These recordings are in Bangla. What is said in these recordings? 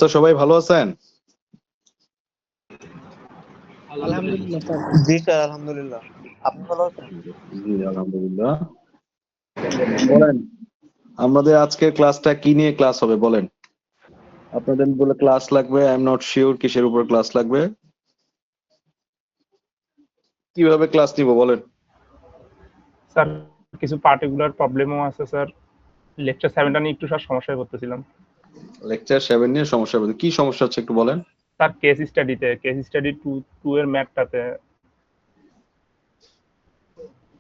তো সবাই ভালো আছেন? আলহামদুলিল্লাহ স্যার। জি স্যার, আলহামদুলিল্লাহ। আপনি ভালো আছেন? জি আলহামদুলিল্লাহ। বলেন, আমাদের আজকের ক্লাসটা কি নিয়ে ক্লাস হবে বলেন। আপনাদের বলে ক্লাস লাগবে, আই এম নট শিওর কিসের উপর ক্লাস লাগবে, কিভাবে ক্লাস নিব বলেন। স্যার কিছু পার্টিকুলার প্রবলেমও আছে স্যার। লেকচার 7টা নিয়ে একটু স্যার সমস্যায় পড়তেছিলাম। লেকচার 7 নিয়ে সমস্যা হবে, কি সমস্যা হচ্ছে একটু বলেন। স্যার কেস স্টাডি 2 এর ম্যাথটাতে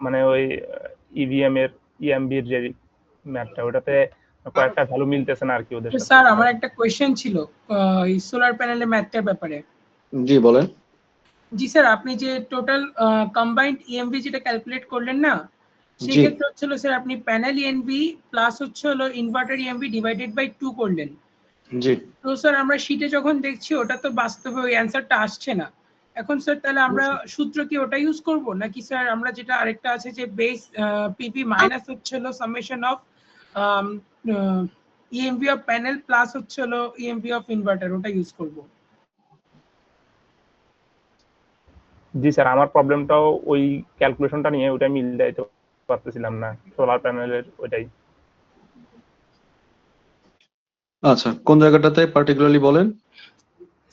মানে ওই ইভিএম এর ইএমবির যে ম্যাথটা ওটাতে কয়েকটা ভ্যালু মিলতেছে না আর কি ওদের সাথে। স্যার আমার একটা কোয়েশ্চেন ছিল এই সোলার প্যানেলের ম্যাথটার ব্যাপারে। জি বলেন। জি স্যার, আপনি যে টোটাল কম্বাইন্ড ইএমভি যেটা ক্যালকুলেট করলেন না, সেই জি ক্ষেত্রে হচ্ছিল স্যার আপনি প্যানেল ইএমভি প্লাস হচ্ছে হলো ইনভার্টার ইএমভি ডিভাইডেড বাই 2 করলেন। জি তো স্যার আমরা শীটে যখন দেখছি ওটা তো বাস্তবে ওই অ্যান্সারটা আসছে না। এখন স্যার তাহলে আমরা সূত্র কি ওটা ইউজ করব নাকি স্যার আমরা যেটা আরেকটা আছে যে বেস পিপি মাইনাস হচ্ছে হলো summation of EMV of panel plus হচ্ছে হলো ইএমভি অফ ইনভার্টার ওটা ইউজ করব? জি স্যার, আমার প্রবলেমটাও ওই ক্যালকুলেশনটা নিয়ে ওটা মিলাইতে পারতেছিলাম না সোলার প্যানেলের ওইটাই। আচ্ছা, কোন জায়গাটাতে পার্টিকুলারলি বলেন।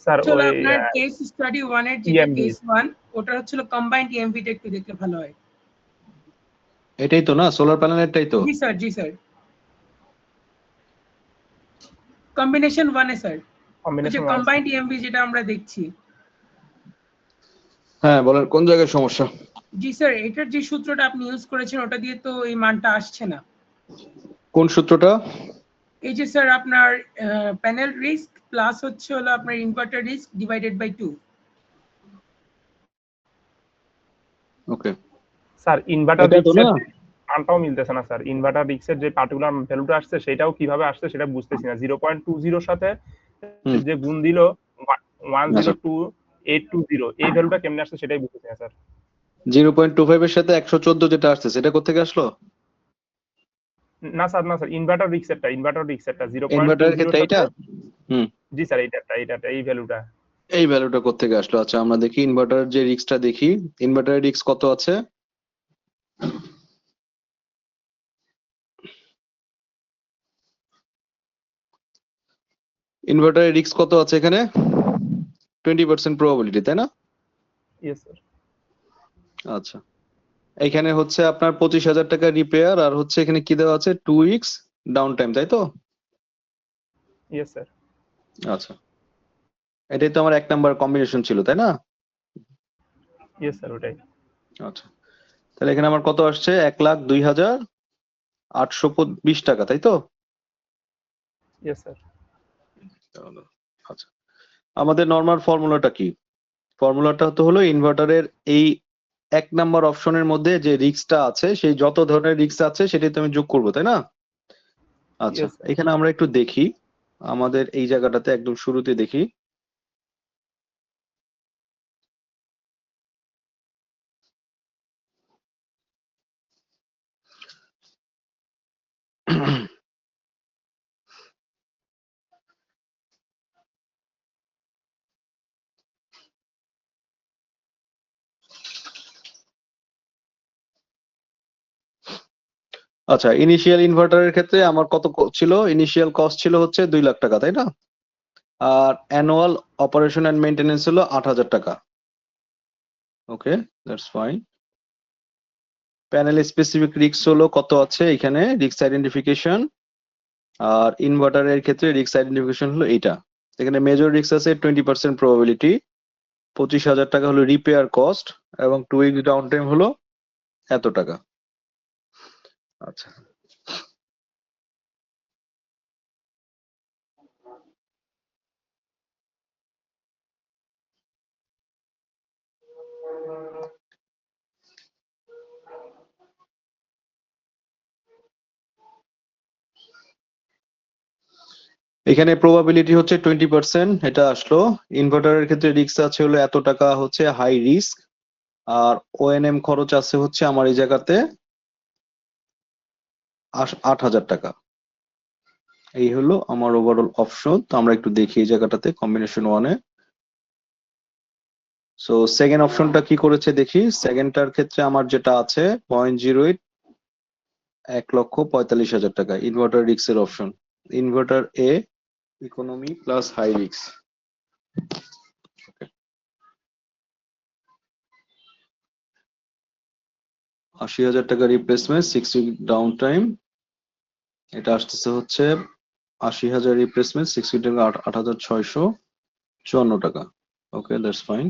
স্যার চলো ওই আপনার কেস স্টাডি 1 এর যেটা ইএমবি। কেস 1 ওটা হচ্ছিল কম্বাইন্ড ইএমভি টা একটু দেখলে ভালো হয়। এটাই তো না, সোলার প্যানেলেরটাই তো। জি স্যার, জি স্যার, কম্বিনেশন 1 এ স্যার, ওই যে কম্বিনেশন কম্বাইন্ড ইএমভি যেটা আমরা দেখছি। হ্যাঁ বলেন, কোন জায়গায় সমস্যা। জি স্যার, এটার যে সূত্রটা আপনি ইউজ করেছেন ওটা দিয়ে তো এই মানটা আসছে না। কোন সূত্রটা? এই যে স্যার আপনার প্যানেল রিস্ক প্লাস হচ্ছে হলো আপনার inverter risk divided by 2। Okay, sir inverter এটা তো না। রিস্কের মানটাও মিলতেছে না স্যার। ইনভার্টার রিস্কের যে পার্টিকুলার ভ্যালুটা আসছে সেটাও কিভাবে আসছে সেটা বুঝতেছি না। 0.20 এর সাথে হুম, যে গুণ দিল আচ্ছা 102820 এই ভ্যালুটা কেমনে আসছে সেটাই বুঝতেছি না স্যার। 0.25 এর সাথে 114 যেটা আসছে সেটা কোত্থেকে আসলো? না স্যার, না স্যার, ইনভার্টার রিস্কেরটা ইনভার্টারের 0.20 এর ক্ষেত্রে এইটা। সাথে। হুম, জি স্যার, এইটা এই ভ্যালুটা। এই ভ্যালুটা কোত্থেকে আসলো? আচ্ছা আমরা দেখি ইনভার্টারের যে রিস্কটা দেখি। ইনভার্টারের রিস্ক কত আছে? ইনভার্টারের রিস্ক কত আছে এখানে? 20% প্রবাবিলিটি, তাই না? Yes sir. আচ্ছা, এখানে হচ্ছে আপনার 25,000 টাকা রিপেয়ার, আর হচ্ছে এখানে কি দেওয়া আছে 2 উইকস ডাউন টাইম, তাই তো? Yes sir. আচ্ছা, এটাই তো আমার 1 নাম্বার কম্বিনেশন ছিল, তাই না? ইয়েস স্যার, ওটাই। আচ্ছা, তাহলে এখানে আমার কত আসছে? 1,02,820 টাকা, তাই তো? Yes sir. আচ্ছা, আমাদের নরমাল ফর্মুলাটা কি? ফর্মুলাটা তো হলো ইনভার্টারের এই 1 নাম্বার অপশনের মধ্যে যে রিস্কটা আছে সেই যত ধরনের রিস্ক আছে সেটাই তো আমি যোগ করবো, তাই না? আচ্ছা, ইয়েস স্যার। এখানে আমরা একটু দেখি আমাদের এই জায়গাটাতে একদম শুরুতে দেখি। আচ্ছা, ইনিশিয়াল ইনভার্টারের ক্ষেত্রে আমার কত ছিল? ইনিশিয়াল কস্ট ছিল হচ্ছে 2 লাখ টাকা, তাই না? আর অ্যানুয়াল অপারেশন এন্ড মেইনটেনেন্স হলো 8,000 টাকা। Okay, that's fine. Panel specific risk হলো কত আছে এখানে, রিস্ক আইডেন্টিফিকেশন। আর ইনভার্টারের ক্ষেত্রে রিস্ক আইডেন্টিফিকেশন হলো এইটা। এখানে মেজর রিস্ক আছে 20% প্রবাবিলিটি, 25,000 টাকা হলো রিপেয়ার কস্ট, এবং 2 উইক ডাউন টাইম হলো এত টাকা। আচ্ছা, এখানে প্রবাবিলিটি হচ্ছে 20%, এটা আসলো। ইনভার্টারের ক্ষেত্রে রিস্ক আছে হলো এত টাকা, হচ্ছে হাই রিস্ক। আর ওএনএম খরচ আছে হচ্ছে আমার এই জায়গাতে 8,000 টাকা। এই হলো আমার ওভারঅল অপশন। তো আমরা একটু দেখি এই জায়গাটাতে কম্বিনেশন ওয়ানে। সো সেকেন্ড অপশনটা কি করেছে দেখি। সেকেন্ডটার ক্ষেত্রে আমার যেটা আছে 0.08, 1,45,000 টাকা ইনভার্টার রিক্সের অপশন। ইনভার্টার এ, ইকোনমি প্লাস হাই রিক্স। 80,000 টাকা রিপ্লেসমেন্ট, 6 উইক ডাউন টাইম। এটা আসতেছে হচ্ছে 80,000 রিপ্লেসমেন্ট, 6 উইক 8,654 টাকা। Okay, that's fine.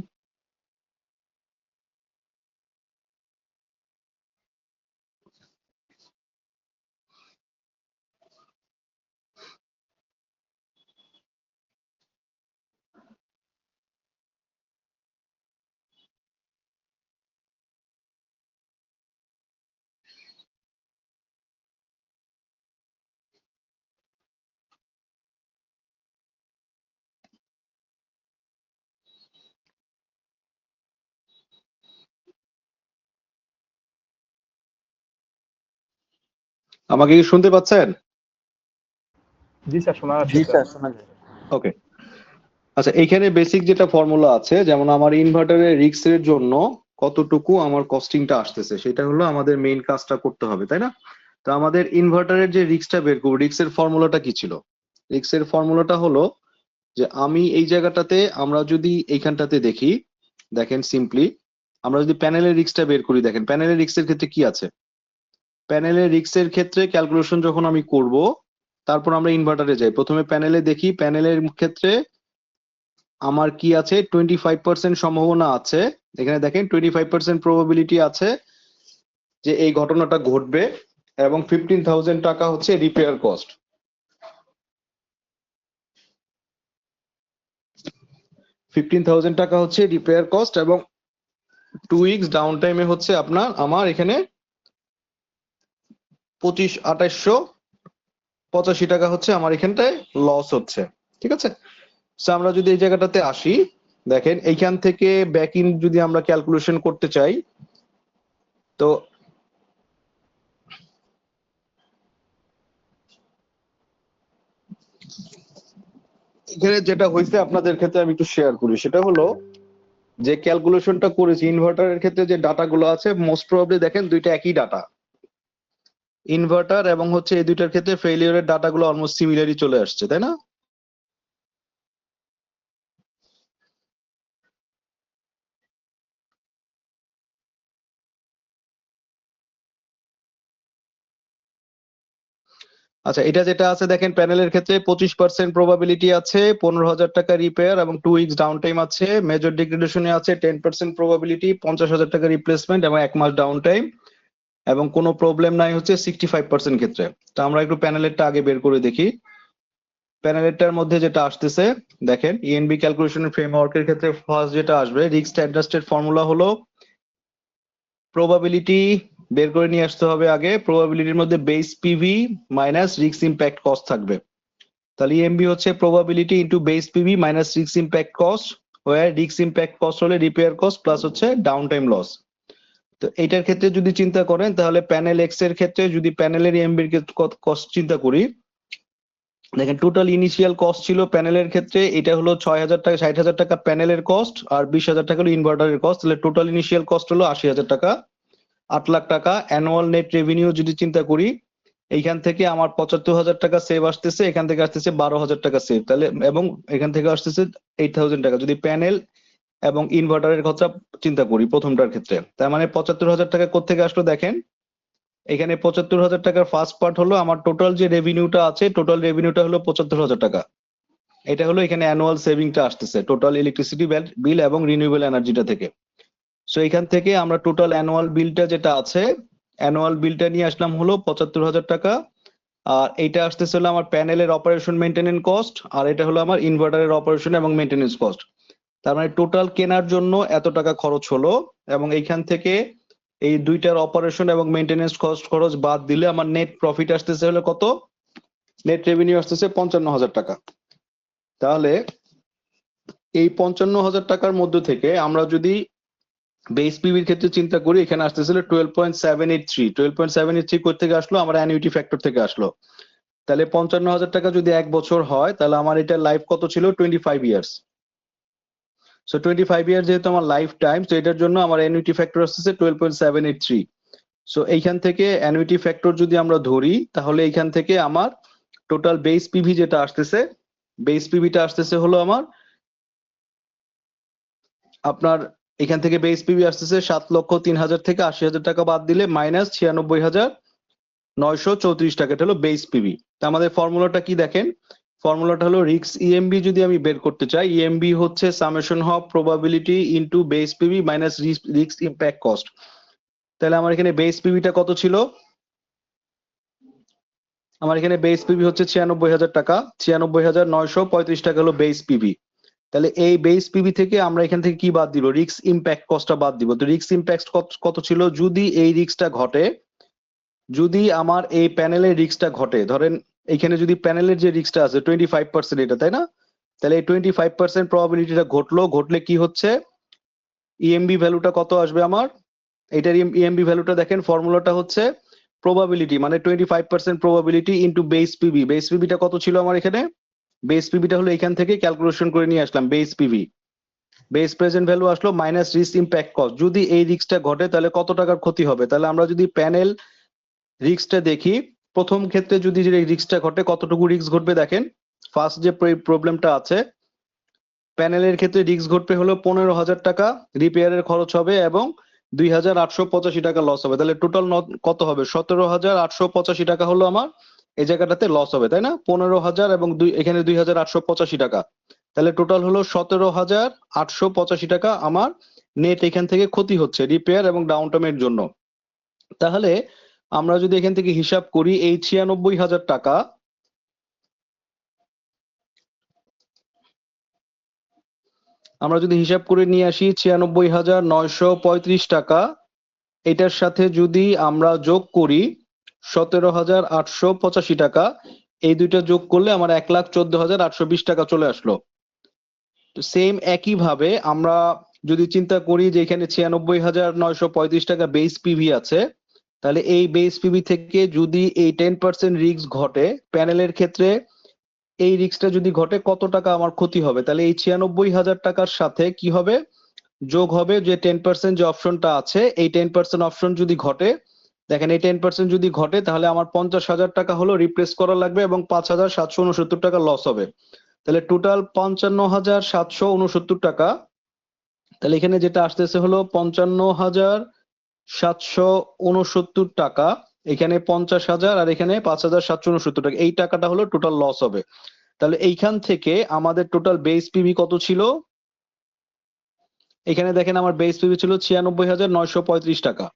আমাকে কি শুনতে পাচ্ছেন? জি স্যার, শোনা যাচ্ছে জি স্যার। স্যার, শোনা যায়। ওকে, আচ্ছা এইখানে বেসিক যেটা ফর্মুলা আছে, যেমন আমার ইনভার্টারের রিক্সের জন্য কতটুকু আমার কস্টিংটা আসতেছে, সেটা হলো আমাদের মেইন কাজটা করতে হবে, তাই না? তো আমাদের ইনভার্টারের যে রিক্সটা বের করবো, রিক্সের ফর্মুলাটা কি ছিল? রিক্সের ফর্মুলাটা হলো যে আমি এই জায়গাটাতে, আমরা যদি এইখানটাতে দেখি, দেখেন সিম্পলি আমরা যদি প্যানেলের রিক্সটা বের করি, দেখেন প্যানেলের রিক্সের ক্ষেত্রে কি আছে। প্যানেলের রিক্সের ক্ষেত্রে ক্যালকুলেশন যখন আমি করব, তারপর আমরা ইনভার্টারে যাই। প্রথমে প্যানেলে দেখি, প্যানেলের ক্ষেত্রে আমার কি আছে, 25% সম্ভাবনা আছে। এখানে দেখেন 25% প্রবাবিলিটি আছে যে এই ঘটনাটা ঘটবে, এবং 15,000 টাকা হচ্ছে রিপেয়ার কস্ট। 15,000 টাকা হচ্ছে রিপেয়ার কস্ট, এবং 2 উইকস ডাউন টাইমে হচ্ছে আমার এখানে 28,885 টাকা হচ্ছে আমার এখানটায় লস হচ্ছে। ঠিক আছে, সো আমরা যদি এই জায়গাটাতে আসি, দেখেন এইখান থেকে ব্যাক ইন যদি আমরা ক্যালকুলেশন করতে চাই, তো এখানে যেটা হয়েছে আপনাদের ক্ষেত্রে আমি একটু শেয়ার করি, সেটা হলো যে ক্যালকুলেশনটা করেছি ইনভার্টারের ক্ষেত্রে, যে ডাটাগুলো আছে মোস্ট প্রবাবলি দেখেন দুইটা একই ডাটা। ইনভার্টার এবং হচ্ছে এই দুইটার ক্ষেত্রে ফেলিওরের ডাটাগুলো অলমোস্ট সিমিলারই চলে আসছে, তাই না? আচ্ছা, এটা যেটা আছে দেখেন প্যানেলের ক্ষেত্রে 25% প্রবাবিলিটি আছে, 15,000 টাকা রিপেয়ার এবং 2 উইকস ডাউন টাইম আছে। মেজর ডিগ্রেডেশনে আছে 10% প্রবাবিলিটি, 50,000 টাকা রিপ্লেসমেন্ট এবং 1 মাস ডাউন টাইম, এবং কোনো প্রবলেম নাই হচ্ছে 65% ক্ষেত্রে। তো আমরা একটু প্যানেলেরটা আগে বের করে দেখি। প্যানেলেরটার মধ্যে যেটা আসতেছে, দেখেন ইএনবি ক্যালকুলেশনের ফ্রেমওয়ার্কের ক্ষেত্রে ফার্স্ট যেটা আসবে, রিস্ক অ্যাডজাস্টেড ফর্মুলা হলো প্রবাবিলিটি বের করে নিয়ে আসতে হবে আগে। প্রবাবিলিটির মধ্যে base PV minus risk impact cost থাকবে। তাহলে ইএমবি হচ্ছে probability into base PV minus risk impact cost, where risk impact cost হলে রিপেয়ার কস্ট প্লাস হচ্ছে ডাউন টাইম লস। তো এটার ক্ষেত্রে যদি চিন্তা করেন, তাহলে প্যানেল এক্স এর ক্ষেত্রে যদি প্যানেলের ইএমবির কস্ট চিন্তা করি, দেখেন টোটাল ইনিশিয়াল কস্ট ছিল প্যানেলের ক্ষেত্রে, এটা হলো 6,000 টাকা, 60,000 টাকা প্যানেলের কস্ট, আর 20,000 টাকা হলো ইনভার্টারের কস্ট। তাহলে টোটাল ইনিশিয়াল কস্ট হলো 80,000 টাকা। 8 লাখ টাকা অ্যানুয়াল নেট রেভিনিউ যদি চিন্তা করি, এইখান থেকে আমার 75,000 টাকা সেভ আসতেছে, এখান থেকে আসতেছে 12,000 টাকা সেভ, তাহলে এবং এখান থেকে আসতেছে 8,000 টাকা যদি প্যানেল এবং ইনভার্টারের কথা চিন্তা করি প্রথমটার ক্ষেত্রে। তার মানে 75,000 টাকা কোত্থেকে আসলো দেখেন, এখানে 75,000 টাকার ফার্স্ট পার্ট হলো আমার টোটাল যে রেভিনিউটা আছে, টোটাল রেভিনিউটা হলো 75,000 টাকা। এটা হলো এখানে অ্যানুয়াল সেভিংটা আসতেছে টোটাল ইলেকট্রিসিটি বিল এবং রিনিউয়েবল এনার্জিটা থেকে। সো এখান থেকে আমরা টোটাল অ্যানুয়াল বিলটা যেটা আছে, অ্যানুয়াল বিলটা নিয়ে আসলাম হলো 75,000 টাকা। আর এইটা আসতেছে হলো আমার প্যানেলের অপারেশন মেইনটেনেন্স কস্ট, আর এটা হলো আমার ইনভার্টারের অপারেশন এবং মেইনটেনেন্স কস্ট। তার মানে টোটাল কেনার জন্য এত টাকা খরচ হলো, এবং এইখান থেকে এই দুইটার অপারেশন এবং মেইনটেনেন্স কস্ট খরচ বাদ দিলে আমার নেট প্রফিট আসতেছে হলো কত, নেট রেভিনিউ আসতেছে 55,000 টাকা। তাহলে এই 55,000 টাকার মধ্যে থেকে আমরা যদি বেস পিভির ক্ষেত্রে চিন্তা করি, এখানে আসতেছিল 12.783 কোথা থেকে আসলো, আমার অ্যানুইটি ফ্যাক্টর থেকে আসলো। তাহলে 55,000 টাকা যদি 1 বছর হয় তাহলে আমার এটা লাইফ কত ছিল 25 ইয়ার্স। সো 25 ইয়ার যেহেতু আমার লাইফ টাইম, তো এটার জন্য আমার অ্যানুইটি ফ্যাক্টর আসছে 12.783। সো এইখান থেকে অ্যানুইটি ফ্যাক্টর যদি আমরা ধরি তাহলে এইখান থেকে আমার টোটাল বেস পিভি যেটা আসতেছে, বেস পিভিটা আসতেছে হলো আমার আপনার এখান থেকে বেস পিভি আসতেছে 7,03,000 থেকে 80,000 টাকা বাদ দিলে মাইনাস 96,934 টাকা। এটা হলো বেস পিভি। তা আমাদের ফর্মুলাটা কি দেখেন, ফর্মুলাটা হলো রিস্ক ইএমবি যদি আমি বের করতে চাই, ইএমবি হচ্ছে summation of probability into base PV minus risk impact cost. তাহলে আমার এখানে বেস পিভিটা কত ছিল, আমার এখানে বেস পিভি হচ্ছে 96,000 টাকা, 96,935 টাকা হলো বেস পিভি। তাহলে এই বেস পিভি থেকে আমরা এখান থেকে কি বাদ দিব, রিস্ক ইমপ্যাক্ট কস্টটা বাদ দিব। তো রিস্ক ইমপ্যাক্ট কত ছিল, যদি এই রিস্কটা ঘটে, যদি আমার এই প্যানেলের রিস্কটা ঘটে, ধরেন এখানে যদি প্যানেলের যে রিস্কটা আছে 25% এটা, তাই না? তাহলে এই 25% প্রবাবিলিটিটা ঘটলে কি হচ্ছে, ইএমবি ভ্যালুটা কত আসবে আমার, এটার ইএমবি ভ্যালুটা দেখেন, ফর্মুলাটা হচ্ছে প্রবাবিলিটি মানে 25% probability into base PV. Base পিভিটা কত ছিল আমার এখানে, বেস পিভিটা হলো এখান থেকে ক্যালকুলেশন করে নিয়ে আসলাম base PV, base present value আসলো মাইনাস রিস্ক ইমপ্যাক্ট কস্ট। যদি এই রিস্কটা ঘটে তাহলে কত টাকার ক্ষতি হবে, তাহলে আমরা যদি প্যানেল রিস্কটা দেখি, প্রথম ক্ষেত্রে যদি রিস্কটা ঘটে কতটুকু রিস্ক ঘটবে দেখেন, ফার্স্ট যে প্রবলেমটা আছে প্যানেলের ক্ষেত্রে রিস্ক ঘটবে হলো 15,000 টাকা রিপেয়ারের খরচ হবে এবং 2,885 টাকা লস হবে। তাহলে টোটাল কত হবে, 17,885 টাকা হলো আমার এই জায়গাটাতে লস হবে, তাই না? 15,000 এবং এখানে 2,885 টাকা, তাহলে টোটাল হলো 17,885 টাকা আমার নেট এখান থেকে ক্ষতি হচ্ছে রিপেয়ার এবং ডাউন পেমেন্টের জন্য। তাহলে আমরা যদি এখান থেকে হিসাব করি, এই 96,000 টাকা আমরা যদি হিসাব করে নিয়ে আসি, 96,935 টাকা, এটার সাথে যদি আমরা যোগ করি 17,885 টাকা, এই দুইটা যোগ করলে আমার 1,14,820 টাকা চলে আসলো। তো সেম একই ভাবে আমরা যদি চিন্তা করি যে এখানে 96,935 টাকা বেস পিভি আছে, তাহলে এই বেস পিভি থেকে যদি এই 10% রিস্ক ঘটে প্যানেলের ক্ষেত্রে, এই রিস্কটা যদি ঘটে কত টাকা আমার ক্ষতি হবে, তাহলে এই 96,000 টাকার সাথে কি হবে, যোগ হবে যে 10% যে অপশনটা আছে, এই 10% অপশন যদি ঘটে, দেখেন এই 10% যদি ঘটে তাহলে আমার 50,000 টাকা হলো রিপ্লেস করা লাগবে এবং 5,769 টাকা লস হবে। তাহলে টোটাল 55,769 টাকা। তাহলে এখানে যেটা আসতেছে হলো 55,769 টাকা, এখানে 50,000 আর এখানে 5,769 টাকা, এই টাকাটা হলো টোটাল লস হবে। তাহলে এইখান থেকে আমাদের টোটাল বেস পিভি কত ছিল, এখানে দেখেন আমার বেস পিভি ছিল 96,935 টাকা।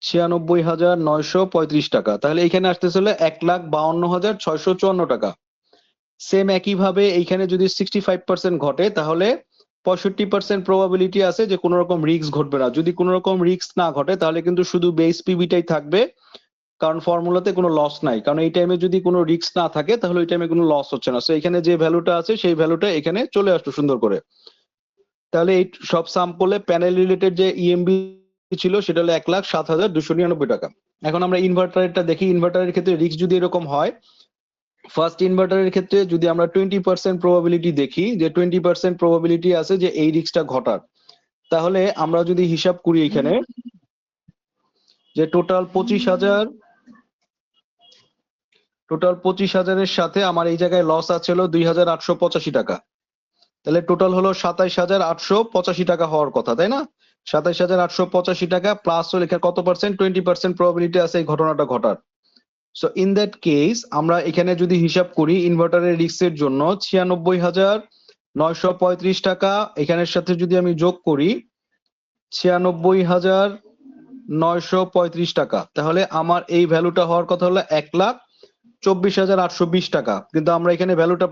96,935 টাকা, তাহলে এখানে আসতেছে হলো 1,52,654 টাকা। সেম একই ভাবে এইখানে যদি 65% ঘটে তাহলে 65% প্রবাবিলিটি আছে যে কোনো রকম রিস্ক ঘটবে না। যদি কোনো রকম রিস্ক না ঘটে তাহলে কিন্তু শুধু বেস পিভিটাই থাকবে, কারণ ফর্মুলাতে কোনো লস নাই, কারণ এই টাইমে যদি কোনো রিস্ক না থাকে তাহলে ওই টাইমে কোনো লস হচ্ছে না। সো এখানে যে ভ্যালুটা আছে সেই ভ্যালুটা এখানে চলে আসলো সুন্দর করে। তাহলে এই সব সাম করলে প্যানেল রিলেটেড যে ইএমবি ছিল সেটা হলো 1,07,299 টাকা। এখন আমরা ইনভার্টারেরটা দেখি, ইনভার্টারের ক্ষেত্রে রিস্ক যদি এরকম হয়, ফার্স্ট ইনভার্টারের ক্ষেত্রে যদি আমরা 20% প্রবাবিলিটি দেখি, যে 20% প্রবাবিলিটি আছে যে এই রিস্কটা ঘটার, তাহলে আমরা যদি হিসাব করি এখানে যে টোটাল 25,000 এর সাথে আমার এই জায়গায় লস আছে হলো 2,885 টাকা, তাহলে টোটাল হলো 27,885 টাকা হওয়ার কথা, তাই না? 27,885 টাকা প্লাস হলো এখানে কত পার্সেন্ট, 20% প্রবাবিলিটি আছে এই ঘটনাটা ঘটার। সো ইন দ্যাট কেস আমরা এখানে যদি হিসাব করি ইনভার্টারের রিস্কের জন্য 96,935 টাকা, এখানের সাথে যদি আমি যোগ করি 96,935 টাকা, তাহলে আমার এই ভ্যালুটা হওয়ার কথা হলো 1,24,820 টাকা, কিন্তু আমরা এখানে ভ্যালুটা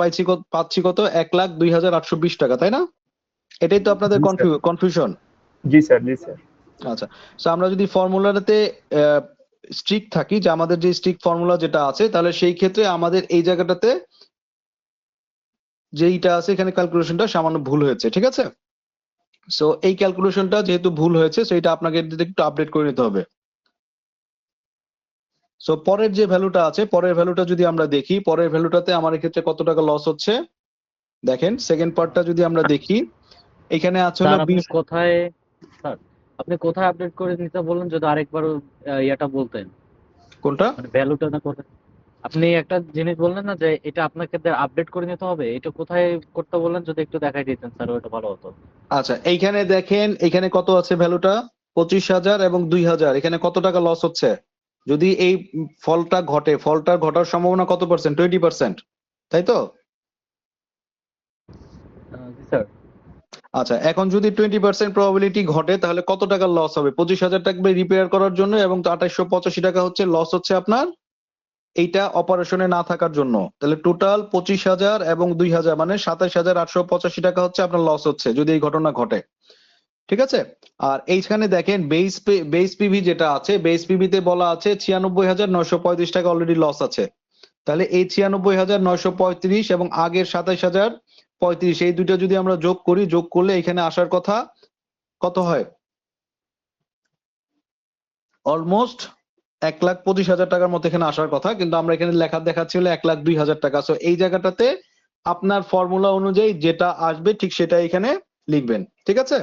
পাচ্ছি কত, 1,02,820 টাকা, তাই না? এটাই তো আপনাদের জি স্যার। কনফিউশন। জি স্যার, জি স্যার। আচ্ছা, সো আমরা যদি ফর্মুলাটাতে স্ট্রিক্ট থাকি, যে আমাদের যে স্ট্রিক্ট ফর্মুলা যেটা আছে, তাহলে সেই ক্ষেত্রে আমাদের এই জায়গাটাতে যেইটা আছে এখানে ক্যালকুলেশনটা সামান্য ভুল হয়েছে, ঠিক আছে? সো এই ক্যালকুলেশনটা যেহেতু ভুল হয়েছে, সো এটা আপনাকে একটু আপডেট করে নিতে হবে। সো পরের যে ভ্যালুটা আছে, পরের ভ্যালুটা যদি আমরা দেখি, পরের ভ্যালুটাতে আমার এক্ষেত্রে কত টাকা লস হচ্ছে দেখেন। সেকেন্ড পার্টটা যদি আমরা দেখি, এখানে আছে হলো স্যার আপনি 20। কোথায় স্যার আপনি কোথায় আপডেট করে নিতে বললেন, যদি আরেকবার ইয়াটা বলতেন, কোনটা? মানে ভ্যালুটা না কোথায়। আপনি একটা জিনিস বললেন না যে এটা আপনাকে আপডেট করে নিতে হবে, এটা কোথায় করতে বললেন, যদি একটু দেখাই দিতেন স্যার ওটা ভালো হতো। আচ্ছা, এইখানে দেখেন, এখানে কত আছে ভ্যালুটা, 25,000 এবং 2,000। এখানে কত টাকা লস হচ্ছে যদি এই ফলটা ঘটে? ফলটা ঘটার সম্ভাবনা কত পার্সেন্ট? 20%, তাই তো? জি স্যার। আচ্ছা, এখন যদি 20% প্রবাবিলিটি ঘটে তাহলে কত টাকা লস হবে? 25,000 টাকা রিপেয়ার করার জন্য, এবং 2885 টাকা হচ্ছে লস হচ্ছে আপনার এইটা অপারেশনে না থাকার জন্য। তাহলে টোটাল 25,000 এবং 2,000 মানে 27,885 টাকা হচ্ছে আপনার লস হচ্ছে যদি এই ঘটনা ঘটে। ঠিক আছে? আর এইখানে দেখেন বেস পিভি যেটা আছে, বেস পিভিতে বলা আছে 96,935 টাকা অলরেডি লস আছে। তাহলে এই 96,935 এবং আগের 27,035, এই দুটো যদি আমরা যোগ করি, যোগ করলে এখানে আসার কথা কত হয়? অলমোস্ট 1,25,000 টাকার মতো এখানে আসার কথা, কিন্তু আমরা এখানে লেখা দেখাচ্ছি হলো 1,02,000 টাকা। সো এই জায়গাটাতে আপনার ফর্মুলা অনুযায়ী যেটা আসবে ঠিক সেটা এখানে লিখবেন। ঠিক আছে?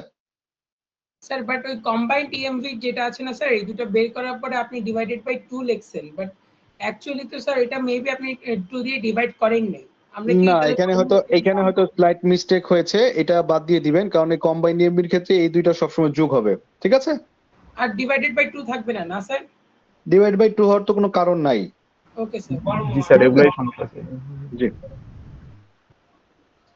স্যার বাট ওই কম্বাইন্ড ইএমভি যেটা আছে না স্যার, এই দুটো বের করার পরে আপনি ডিভাইডেড বাই 2 লিখছেন, বাট অ্যাকচুয়ালি তো স্যার এটা মেবি আপনি 2 দিয়ে ডিভাইড করেন নাই। আমরা কি না, তাহলে এখানে হয়তো স্লাইট মিস্টেক হয়েছে, এটা বাদ দিয়ে দিবেন, কারণ এই কম্বাইন্ড ইএমবির ক্ষেত্রে এই দুইটা সবসময় যোগ হবে। ঠিক আছে? আর ডিভাইডেড বাই 2 থাকবে না, না স্যার? ডিভাইড বাই 2 হওয়ার তো কোনো কারণ নাই। Okay sir. জি স্যার, এগুলোই সমস্যা আছে। জি।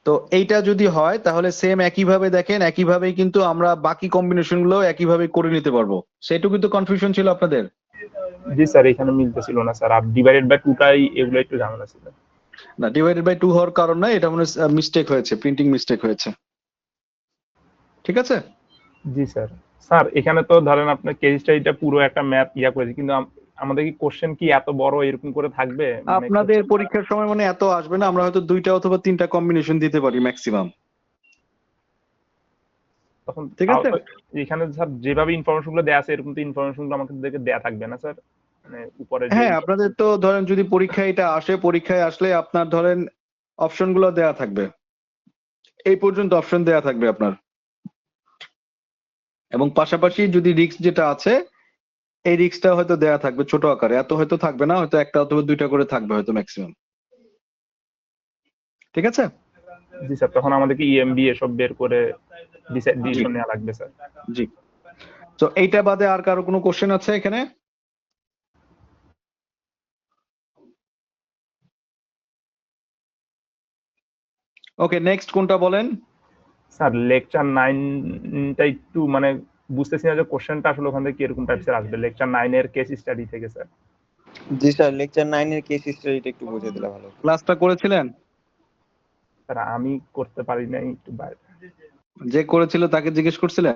তো এইটা যদি হয় তাহলে সেম একইভাবে দেখেন, একইভাবেই কিন্তু আমরা বাকি কম্বিনেশন গুলো একইভাবে করে নিতে পারবো। সেটুকু তো কনফিউশন ছিল আপনাদের? জি স্যার, এখানে মিলতেছিল না স্যার, আর ডিভাইডেড বাই 2টাই এগুলো একটু ঝামেলা ছিল। না, ডিভাইডেড বাই 2 হওয়ার কারণ নাই, এটা মানে মিস্টেক হয়েছে, প্রিন্টিং মিস্টেক হয়েছে। ঠিক আছে? জি স্যার। স্যার এখানে তো ধরেন আপনার কেস স্টাডিটা পুরো একটা ম্যাথ করেছে, কিন্তু আমাদের কি কোশ্চেন কি এত বড় এরকম করে থাকবে? মানে আপনাদের পরীক্ষার সময় মানে এত আসবে না, আমরা হয়তো 2টা অথবা 3টা কম্বিনেশন দিতে পারি ম্যাক্সিমাম। তখন ঠিক আছে? এখানে স্যার যেভাবে ইনফরমেশন গুলো দেয়া আছে এরকম তো ইনফরমেশন গুলো আমাদেরকে দেয়া থাকবে না স্যার, মানে উপরে যে হ্যাঁ, আপনাদের তো ধরেন যদি পরীক্ষায় এটা আসে, পরীক্ষায় আসলে আপনার ধরেন অপশন গুলো দেয়া থাকবে, এই পর্যন্ত অপশন দেয়া থাকবে আপনার, এবং পাশাপাশি যদি রিস্ক যেটা আছে এই রিস্কটা হয়তো দেয়া থাকবে ছোট আকারে, এত হয়তো থাকবে না, হয়তো একটা অথবা 2টা করে থাকবে হয়তো ম্যাক্সিমাম। ঠিক আছে? জি স্যার, তখন আমাদেরকে ইএমবি এসব বের করে ডিসিশন নেওয়া লাগবে স্যার। জি। তো এইটা বাদে আর কারো কোনো কোশ্চেন আছে এখানে? ওকে, নেক্সট কোনটা বলেন? স্যার লেকচার 9টা একটু মানে বুঝতেছি না যে কোশ্চেনটা আসলে ওখান থেকে কিরকম টাইপসের আসবে, লেকচার 9 এর কেস স্টাডি থেকে স্যার। জি স্যার, লেকচার 9 এর কেস স্টাডিটা একটু বুঝিয়ে দিলে ভালো হতো। ক্লাসটা করেছিলেন? স্যার আমি করতে পারি নাই, একটু বাইরে। যে করেছিল তাকে জিজ্ঞেস করছিলেন?